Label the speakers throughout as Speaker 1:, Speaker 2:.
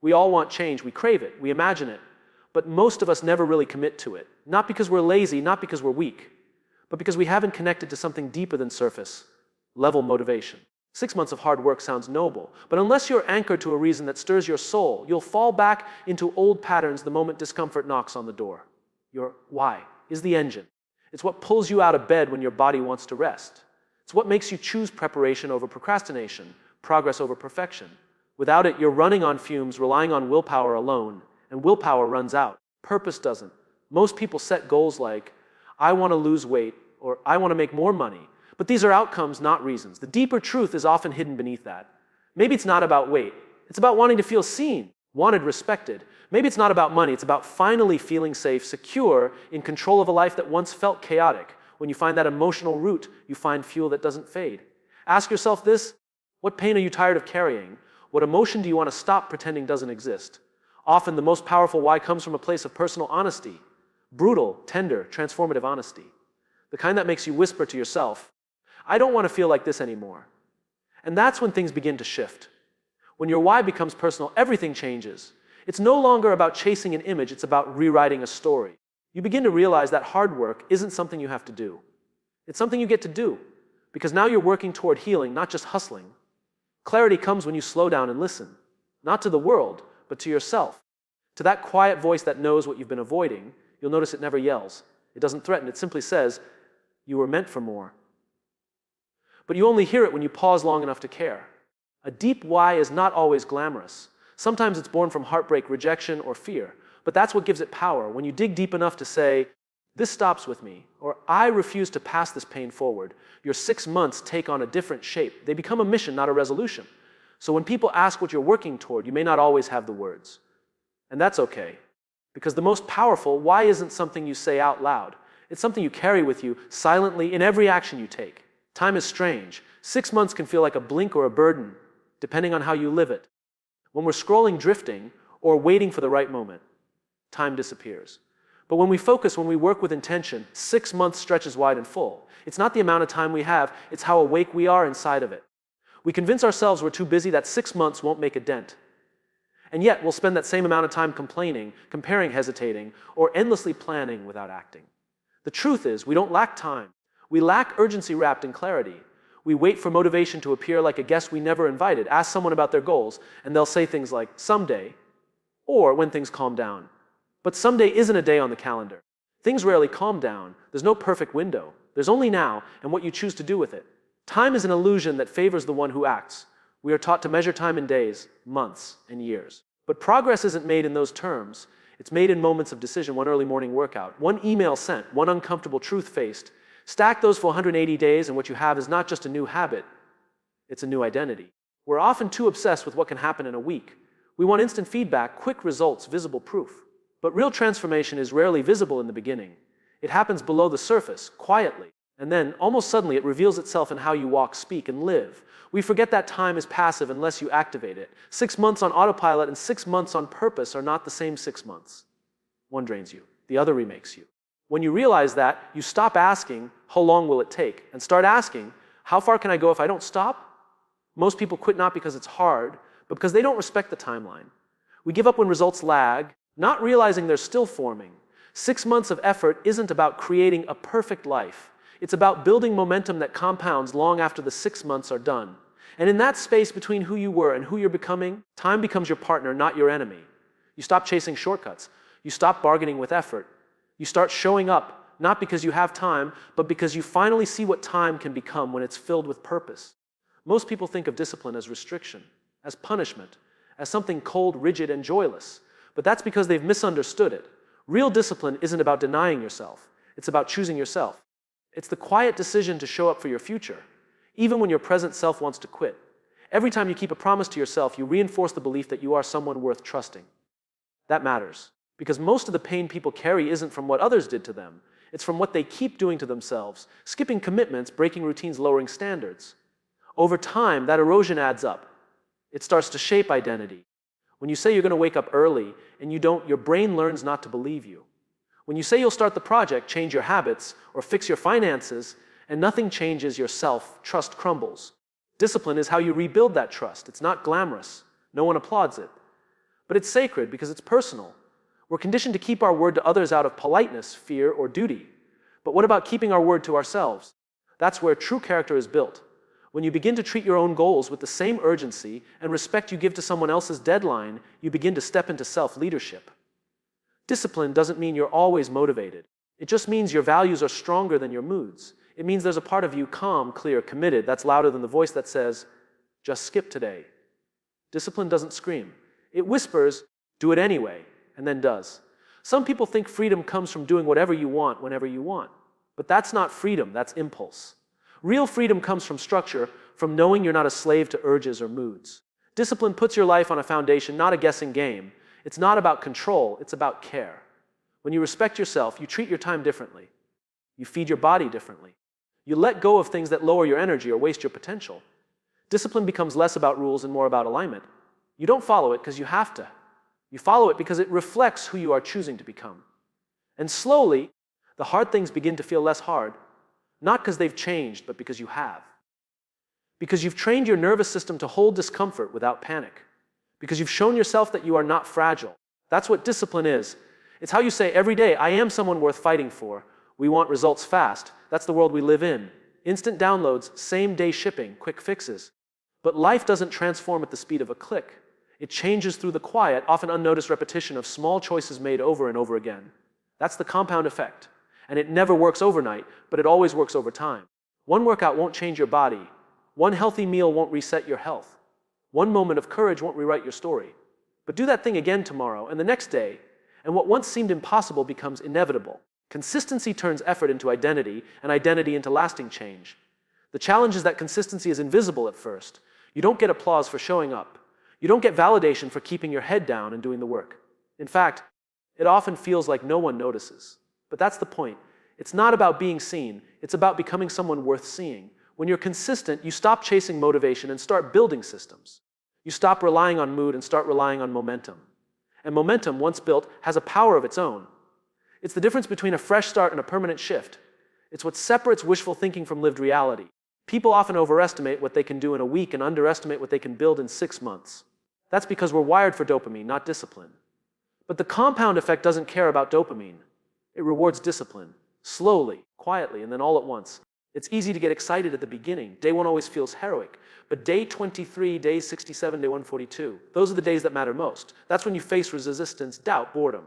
Speaker 1: We all want change. We crave it. We imagine it. But most of us never really commit to it. Not because we're lazy, not because we're weak, but because we haven't connected to something deeper than surface level motivation. 6 months of hard work sounds noble, but unless you're anchored to a reason that stirs your soul, you'll fall back into old patterns the moment discomfort knocks on the door. Your why is the engine. It's what pulls you out of bed when your body wants to rest. It's what makes you choose preparation over procrastination, progress over perfection. Without it, you're running on fumes, relying on willpower alone, and willpower runs out. Purpose doesn't. Most people set goals like, I want to lose weight, or I want to make more money. But these are outcomes, not reasons. The deeper truth is often hidden beneath that. Maybe it's not about weight. It's about wanting to feel seen, wanted, respected. Maybe it's not about money. It's about finally feeling safe, secure, in control of a life that once felt chaotic. When you find that emotional root, you find fuel that doesn't fade. Ask yourself this: what pain are you tired of carrying? What emotion do you want to stop pretending doesn't exist? Often the most powerful why comes from a place of personal honesty. Brutal, tender, transformative honesty. The kind that makes you whisper to yourself, I don't want to feel like this anymore. And that's when things begin to shift. When your why becomes personal, everything changes. It's no longer about chasing an image, it's about rewriting a story. You begin to realize that hard work isn't something you have to do. It's something you get to do, because now you're working toward healing, not just hustling. Clarity comes when you slow down and listen, not to the world, but to yourself. To that quiet voice that knows what you've been avoiding. You'll notice it never yells. It doesn't threaten. It simply says, you were meant for more. But you only hear it when you pause long enough to care. A deep why is not always glamorous. Sometimes it's born from heartbreak, rejection, or fear. But that's what gives it power. When you dig deep enough to say, this stops with me, or I refuse to pass this pain forward, your 6 months take on a different shape. They become a mission, not a resolution. So when people ask what you're working toward, you may not always have the words. And that's okay. Because the most powerful why isn't something you say out loud. It's something you carry with you silently in every action you take. Time is strange. 6 months can feel like a blink or a burden, depending on how you live it. When we're scrolling, drifting, or waiting for the right moment, time disappears. But when we focus, when we work with intention, 6 months stretches wide and full. It's not the amount of time we have, it's how awake we are inside of it. We convince ourselves we're too busy that 6 months won't make a dent. And yet, we'll spend that same amount of time complaining, comparing, hesitating, or endlessly planning without acting. The truth is, we don't lack time. We lack urgency wrapped in clarity. We wait for motivation to appear like a guest we never invited. Ask someone about their goals, and they'll say things like, someday, or when things calm down. But someday isn't a day on the calendar. Things rarely calm down. There's no perfect window. There's only now and what you choose to do with it. Time is an illusion that favors the one who acts. We are taught to measure time in days, months, and years. But progress isn't made in those terms. It's made in moments of decision, one early morning workout, one email sent, one uncomfortable truth faced. Stack those for 180 days and what you have is not just a new habit, it's a new identity. We're often too obsessed with what can happen in a week. We want instant feedback, quick results, visible proof. But real transformation is rarely visible in the beginning. It happens below the surface, quietly. And then, almost suddenly, it reveals itself in how you walk, speak, and live. We forget that time is passive unless you activate it. 6 months on autopilot and 6 months on purpose are not the same 6 months. One drains you, the other remakes you. When you realize that, you stop asking, how long will it take? And start asking, how far can I go if I don't stop? Most people quit not because it's hard, but because they don't respect the timeline. We give up when results lag, not realizing they're still forming. 6 months of effort isn't about creating a perfect life. It's about building momentum that compounds long after the 6 months are done. And in that space between who you were and who you're becoming, time becomes your partner, not your enemy. You stop chasing shortcuts. You stop bargaining with effort. You start showing up, not because you have time, but because you finally see what time can become when it's filled with purpose. Most people think of discipline as restriction, as punishment, as something cold, rigid, and joyless. But that's because they've misunderstood it. Real discipline isn't about denying yourself. It's about choosing yourself. It's the quiet decision to show up for your future, even when your present self wants to quit. Every time you keep a promise to yourself, you reinforce the belief that you are someone worth trusting. That matters, because most of the pain people carry isn't from what others did to them. It's from what they keep doing to themselves, skipping commitments, breaking routines, lowering standards. Over time, that erosion adds up. It starts to shape identity. When you say you're going to wake up early and you don't, your brain learns not to believe you. When you say you'll start the project, change your habits, or fix your finances, and nothing changes yourself, trust crumbles. Discipline is how you rebuild that trust. It's not glamorous. No one applauds it. But it's sacred because it's personal. We're conditioned to keep our word to others out of politeness, fear, or duty. But what about keeping our word to ourselves? That's where true character is built. When you begin to treat your own goals with the same urgency and respect you give to someone else's deadline, you begin to step into self-leadership. Discipline doesn't mean you're always motivated. It just means your values are stronger than your moods. It means there's a part of you calm, clear, committed, that's louder than the voice that says, just skip today. Discipline doesn't scream. It whispers, do it anyway, and then does. Some people think freedom comes from doing whatever you want whenever you want. But that's not freedom, that's impulse. Real freedom comes from structure, from knowing you're not a slave to urges or moods. Discipline puts your life on a foundation, not a guessing game. It's not about control, it's about care. When you respect yourself, you treat your time differently. You feed your body differently. You let go of things that lower your energy or waste your potential. Discipline becomes less about rules and more about alignment. You don't follow it because you have to. You follow it because it reflects who you are choosing to become. And slowly, the hard things begin to feel less hard, not because they've changed, but because you have. Because you've trained your nervous system to hold discomfort without panic. Because you've shown yourself that you are not fragile. That's what discipline is. It's how you say every day, I am someone worth fighting for. We want results fast. That's the world we live in. Instant downloads, same-day shipping, quick fixes. But life doesn't transform at the speed of a click. It changes through the quiet, often unnoticed repetition of small choices made over and over again. That's the compound effect. And it never works overnight, but it always works over time. One workout won't change your body. One healthy meal won't reset your health. One moment of courage won't rewrite your story. But do that thing again tomorrow and the next day, and what once seemed impossible becomes inevitable. Consistency turns effort into identity, and identity into lasting change. The challenge is that consistency is invisible at first. You don't get applause for showing up. You don't get validation for keeping your head down and doing the work. In fact, it often feels like no one notices. But that's the point. It's not about being seen. It's about becoming someone worth seeing. When you're consistent, you stop chasing motivation and start building systems. You stop relying on mood and start relying on momentum. And momentum, once built, has a power of its own. It's the difference between a fresh start and a permanent shift. It's what separates wishful thinking from lived reality. People often overestimate what they can do in a week and underestimate what they can build in 6 months. That's because we're wired for dopamine, not discipline. But the compound effect doesn't care about dopamine. It rewards discipline, slowly, quietly, and then all at once. It's easy to get excited at the beginning. Day 1 always feels heroic. But day 23, day 67, day 142, those are the days that matter most. That's when you face resistance, doubt, boredom.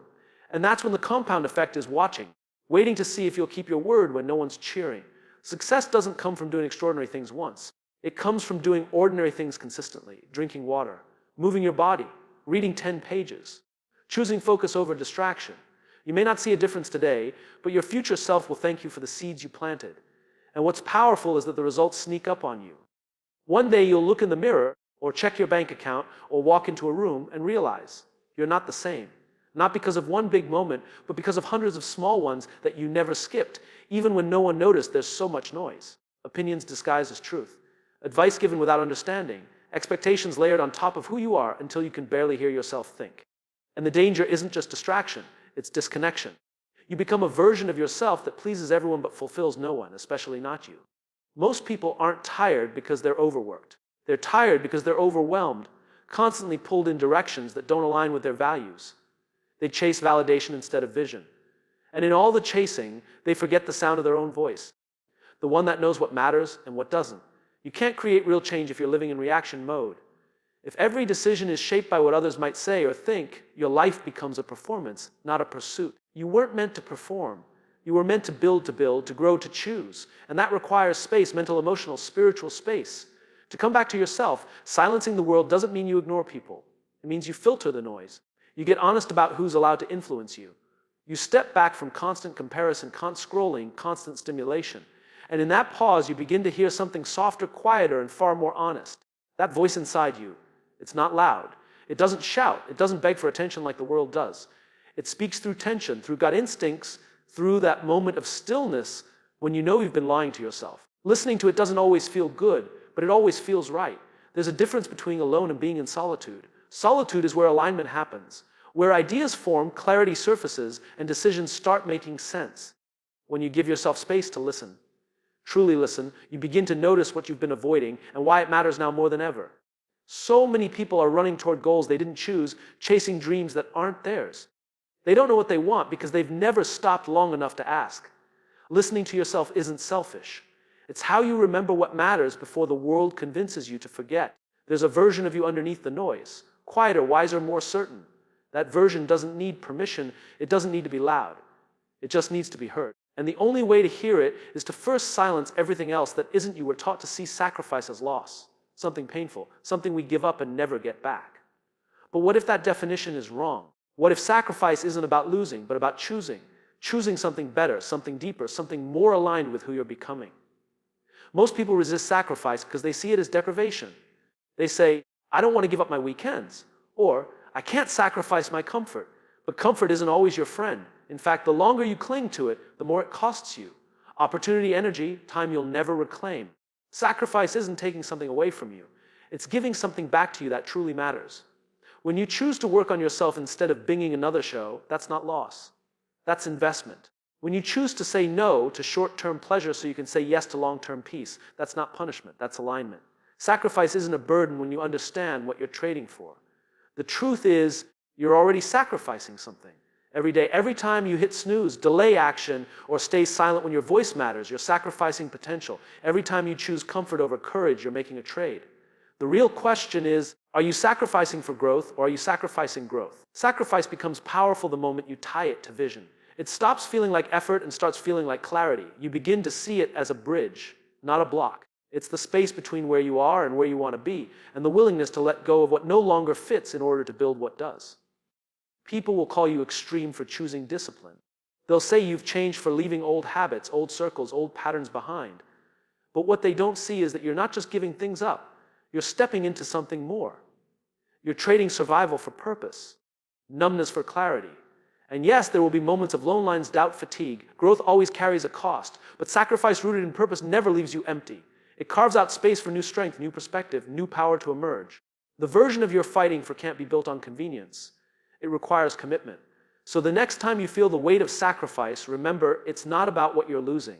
Speaker 1: And that's when the compound effect is watching, waiting to see if you'll keep your word when no one's cheering. Success doesn't come from doing extraordinary things once. It comes from doing ordinary things consistently, drinking water, moving your body, reading 10 pages, choosing focus over distraction. You may not see a difference today, but your future self will thank you for the seeds you planted. And what's powerful is that the results sneak up on you. One day you'll look in the mirror, or check your bank account, or walk into a room and realize you're not the same. Not because of one big moment, but because of hundreds of small ones that you never skipped. Even when no one noticed, there's so much noise. Opinions disguised as truth. Advice given without understanding. Expectations layered on top of who you are until you can barely hear yourself think. And the danger isn't just distraction, it's disconnection. You become a version of yourself that pleases everyone but fulfills no one, especially not you. Most people aren't tired because they're overworked. They're tired because they're overwhelmed, constantly pulled in directions that don't align with their values. They chase validation instead of vision. And in all the chasing, they forget the sound of their own voice, the one that knows what matters and what doesn't. You can't create real change if you're living in reaction mode. If every decision is shaped by what others might say or think, your life becomes a performance, not a pursuit. You weren't meant to perform. You were meant to build, to grow, to choose. And that requires space, mental, emotional, spiritual space. To come back to yourself, silencing the world doesn't mean you ignore people. It means you filter the noise. You get honest about who's allowed to influence you. You step back from constant comparison, constant scrolling, constant stimulation. And in that pause, you begin to hear something softer, quieter, and far more honest. That voice inside you. It's not loud. It doesn't shout. It doesn't beg for attention like the world does. It speaks through tension, through gut instincts, through that moment of stillness when you know you've been lying to yourself. Listening to it doesn't always feel good, but it always feels right. There's a difference between alone and being in solitude. Solitude is where alignment happens, where ideas form, clarity surfaces, and decisions start making sense. When you give yourself space to listen, truly listen, you begin to notice what you've been avoiding and why it matters now more than ever. So many people are running toward goals they didn't choose, chasing dreams that aren't theirs. They don't know what they want because they've never stopped long enough to ask. Listening to yourself isn't selfish. It's how you remember what matters before the world convinces you to forget. There's a version of you underneath the noise, quieter, wiser, more certain. That version doesn't need permission. It doesn't need to be loud. It just needs to be heard. And the only way to hear it is to first silence everything else that isn't you. We're taught to see sacrifice as loss, something painful, something we give up and never get back. But what if that definition is wrong? What if sacrifice isn't about losing, but about choosing something better, something deeper, something more aligned with who you're becoming? Most people resist sacrifice because they see it as deprivation. They say, I don't want to give up my weekends, or I can't sacrifice my comfort. But comfort isn't always your friend. In fact, the longer you cling to it, the more it costs you. Opportunity, energy, time you'll never reclaim. Sacrifice isn't taking something away from you. It's giving something back to you that truly matters. When you choose to work on yourself instead of binging another show, that's not loss. That's investment. When you choose to say no to short-term pleasure so you can say yes to long-term peace, that's not punishment, that's alignment. Sacrifice isn't a burden when you understand what you're trading for. The truth is, you're already sacrificing something. Every day, every time you hit snooze, delay action, or stay silent when your voice matters, you're sacrificing potential. Every time you choose comfort over courage, you're making a trade. The real question is, are you sacrificing for growth, or are you sacrificing growth? Sacrifice becomes powerful the moment you tie it to vision. It stops feeling like effort and starts feeling like clarity. You begin to see it as a bridge, not a block. It's the space between where you are and where you want to be, and the willingness to let go of what no longer fits in order to build what does. People will call you extreme for choosing discipline. They'll say you've changed for leaving old habits, old circles, old patterns behind. But what they don't see is that you're not just giving things up. You're stepping into something more. You're trading survival for purpose, numbness for clarity. And yes, there will be moments of lone lines, doubt, fatigue. Growth always carries a cost, but sacrifice rooted in purpose never leaves you empty. It carves out space for new strength, new perspective, new power to emerge. The version of your fighting for can't be built on convenience. It requires commitment. So the next time you feel the weight of sacrifice, remember, it's not about what you're losing.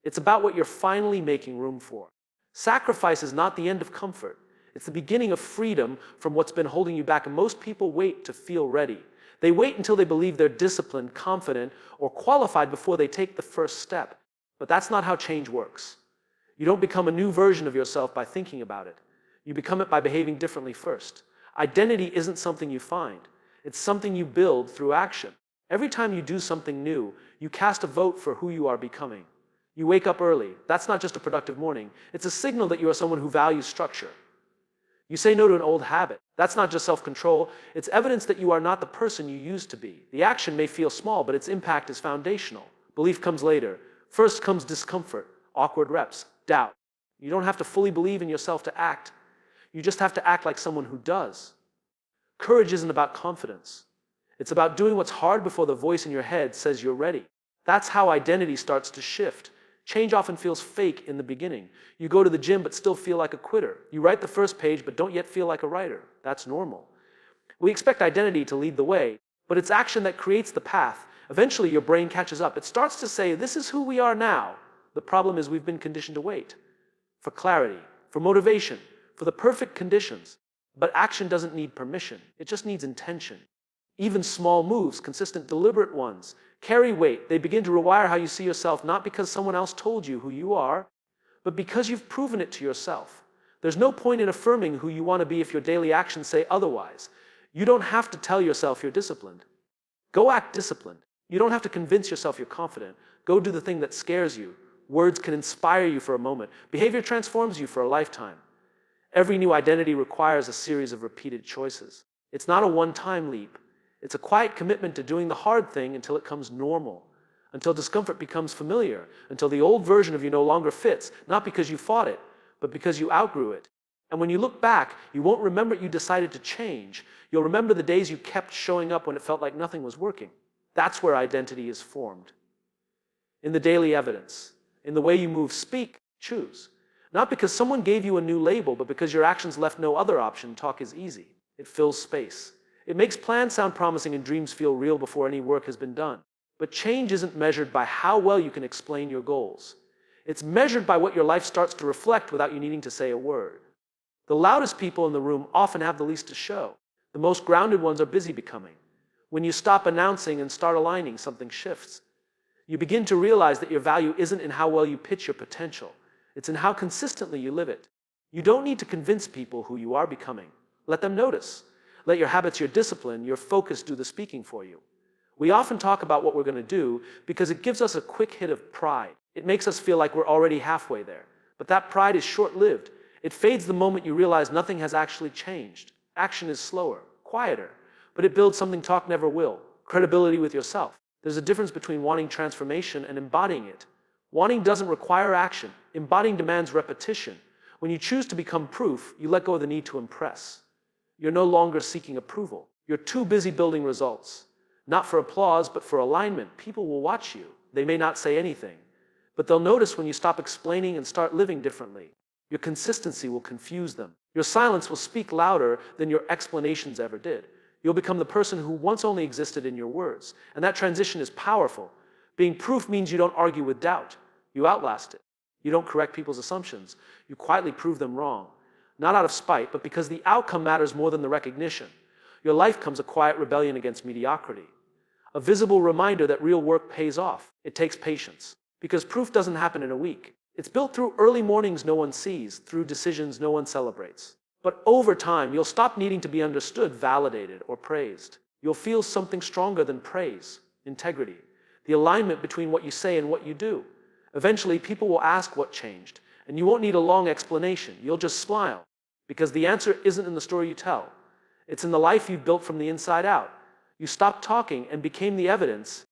Speaker 1: It's about what you're finally making room for. Sacrifice is not the end of comfort. It's the beginning of freedom from what's been holding you back. And most people wait to feel ready. They wait until they believe they're disciplined, confident, or qualified before they take the first step. But that's not how change works. You don't become a new version of yourself by thinking about it. You become it by behaving differently first. Identity isn't something you find. It's something you build through action. Every time you do something new, you cast a vote for who you are becoming. You wake up early. That's not just a productive morning. It's a signal that you are someone who values structure. You say no to an old habit. That's not just self-control. It's evidence that you are not the person you used to be. The action may feel small, but its impact is foundational. Belief comes later. First comes discomfort, awkward reps, doubt. You don't have to fully believe in yourself to act. You just have to act like someone who does. Courage isn't about confidence. It's about doing what's hard before the voice in your head says you're ready. That's how identity starts to shift. Change often feels fake in the beginning. You go to the gym but still feel like a quitter. You write the first page but don't yet feel like a writer. That's normal. We expect identity to lead the way, but it's action that creates the path. Eventually your brain catches up. It starts to say, this is who we are now. The problem is we've been conditioned to wait. For clarity, for motivation, for the perfect conditions. But action doesn't need permission. It just needs intention. Even small moves, consistent, deliberate ones, carry weight. They begin to rewire how you see yourself, not because someone else told you who you are, but because you've proven it to yourself. There's no point in affirming who you want to be if your daily actions say otherwise. You don't have to tell yourself you're disciplined. Go act disciplined. You don't have to convince yourself you're confident. Go do the thing that scares you. Words can inspire you for a moment. Behavior transforms you for a lifetime. Every new identity requires a series of repeated choices. It's not a one-time leap. It's a quiet commitment to doing the hard thing until it comes normal, until discomfort becomes familiar, until the old version of you no longer fits, not because you fought it, but because you outgrew it. And when you look back, you won't remember you decided to change. You'll remember the days you kept showing up when it felt like nothing was working. That's where identity is formed. In the daily evidence, in the way you move, speak, choose. Not because someone gave you a new label, but because your actions left no other option. Talk is easy. It fills space. It makes plans sound promising and dreams feel real before any work has been done. But change isn't measured by how well you can explain your goals. It's measured by what your life starts to reflect without you needing to say a word. The loudest people in the room often have the least to show. The most grounded ones are busy becoming. When you stop announcing and start aligning, something shifts. You begin to realize that your value isn't in how well you pitch your potential. It's in how consistently you live it. You don't need to convince people who you are becoming. Let them notice. Let your habits, your discipline, your focus do the speaking for you. We often talk about what we're going to do because it gives us a quick hit of pride. It makes us feel like we're already halfway there. But that pride is short-lived. It fades the moment you realize nothing has actually changed. Action is slower, quieter, but it builds something talk never will: credibility with yourself. There's a difference between wanting transformation and embodying it. Wanting doesn't require action. Embodying demands repetition. When you choose to become proof, you let go of the need to impress. You're no longer seeking approval. You're too busy building results. Not for applause, but for alignment. People will watch you. They may not say anything, but they'll notice when you stop explaining and start living differently. Your consistency will confuse them. Your silence will speak louder than your explanations ever did. You'll become the person who once only existed in your words. And that transition is powerful. Being proof means you don't argue with doubt. You outlast it. You don't correct people's assumptions. You quietly prove them wrong. Not out of spite, but because the outcome matters more than the recognition. Your life becomes a quiet rebellion against mediocrity. A visible reminder that real work pays off. It takes patience. Because proof doesn't happen in a week. It's built through early mornings no one sees, through decisions no one celebrates. But over time, you'll stop needing to be understood, validated, or praised. You'll feel something stronger than praise: integrity. The alignment between what you say and what you do. Eventually, people will ask what changed, and you won't need a long explanation. You'll just smile. Because the answer isn't in the story you tell. It's in the life you built from the inside out. You stopped talking and became the evidence.